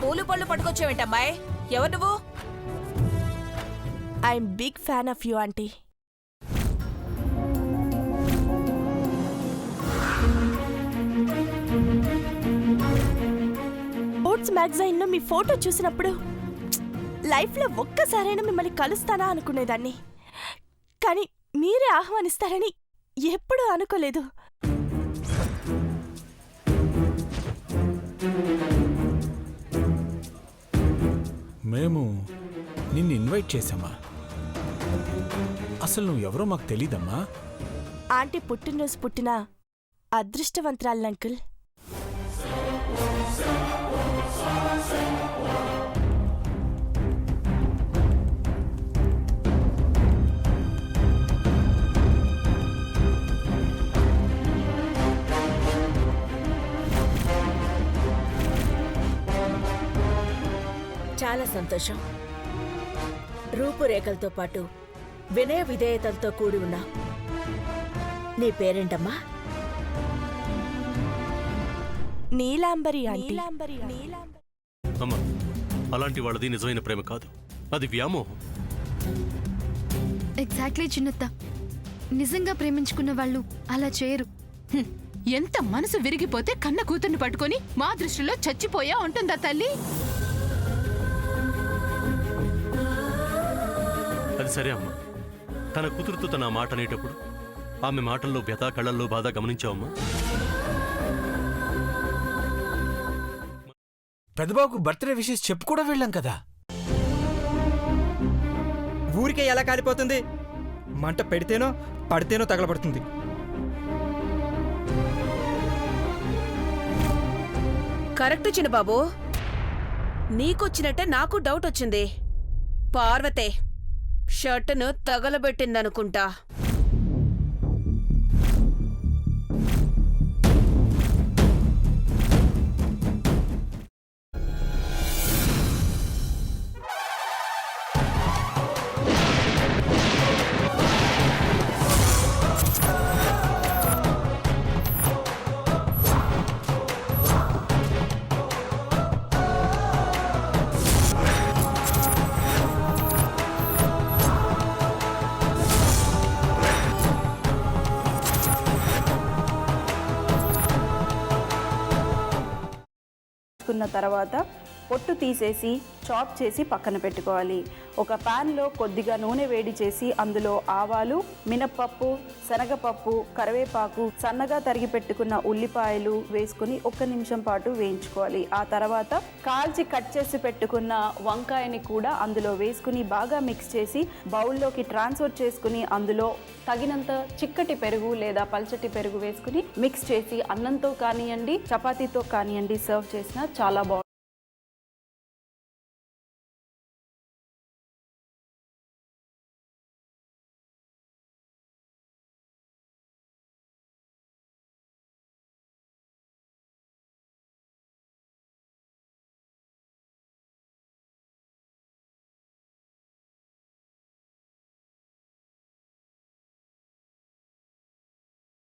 పూలు పళ్ళు పట్టుకొచ్చావేంటమ్మాయి? ఎవరు నువ్వు? I'm big fan of you aunty. Sports మ్యాగజైన్లో మీ ఫోటో చూసినప్పుడు లైఫ్లో ఒక్కసారైనా మిమ్మల్ని కలుస్తానా అనుకునేదాన్ని. కానీ మీరే ఆహ్వానిస్తారని ఎప్పుడూ అనుకోలేదు. మేము నిన్ను ఇన్వైట్ చేశామా? అసలు నువ్వెవరో మాకు తెలీదమ్మా. ఆంటీ పుట్టినరోజు పుట్టిన అదృష్టవంతరాలు అంకుల్. చాలా సంతోషం. రూపురేఖలతో పాటు వినయ విధేయతలతో కూడి ఉన్నా. నీ పేరేంటమ్మా? నీలాంబరి ఆంటీ. అమ్మా, అలాంటి వాళ్ళది నిజమైన ప్రేమ కాదు, అది వ్యామోహం. ఎగ్జాక్ట్లీ చిన్నత్త. నిజంగా ప్రేమించుకున్న వాళ్ళు అలా చేయరు. ఎంత మనసు విరిగిపోతే కన్న కూతుర్ని పట్టుకొని మా దృష్టిలో చచ్చిపోయా ఉంటుందా తల్లి? అది సరే అమ్మా, తన కూతురుతో తన మాట అనేటప్పుడు ఆమె మాటల్లో వ్యథ, కళ్ళల్లో బాధ గమనించావమ్మా? పెద్దబాబుకు బర్త్డే విషెస్ చెప్పు కూడా వెళ్ళాం కదా. ఊరికే ఎలా కాలిపోతుంది? మంట పెడితేనో పడితేనో తగలబడుతుంది. కరెక్ట్ చిన్నబాబు, నీకొచ్చినట్టే నాకు డౌట్ వచ్చింది. పార్వతే షర్టును తగలబెట్టిందనుకుంటా. కున్న తర్వాత పొట్టు తీసేసి చాప్ చేసి పక్కన పెట్టుకోవాలి. ఒక ప్యాన్లో కొద్దిగా నూనె వేడి చేసి అందులో ఆవాలు, మినప్పప్పు, శనగపప్పు, కరివేపాకు, సన్నగా తరిగి పెట్టుకున్న ఉల్లిపాయలు వేసుకుని 1 నిమిషం పాటు వేయించుకోవాలి. ఆ తర్వాత కాల్చి కట్ చేసి పెట్టుకున్న వంకాయని కూడా అందులో వేసుకుని బాగా మిక్స్ చేసి బౌల్లోకి ట్రాన్స్ఫర్ చేసుకుని అందులో తగినంత చిక్కటి పెరుగు లేదా పల్చటి పెరుగు వేసుకుని మిక్స్ చేసి అన్నంతో కానివ్వండి, చపాతీతో కానివ్వండి సర్వ్ చేసినా చాలా బాగుంటుంది.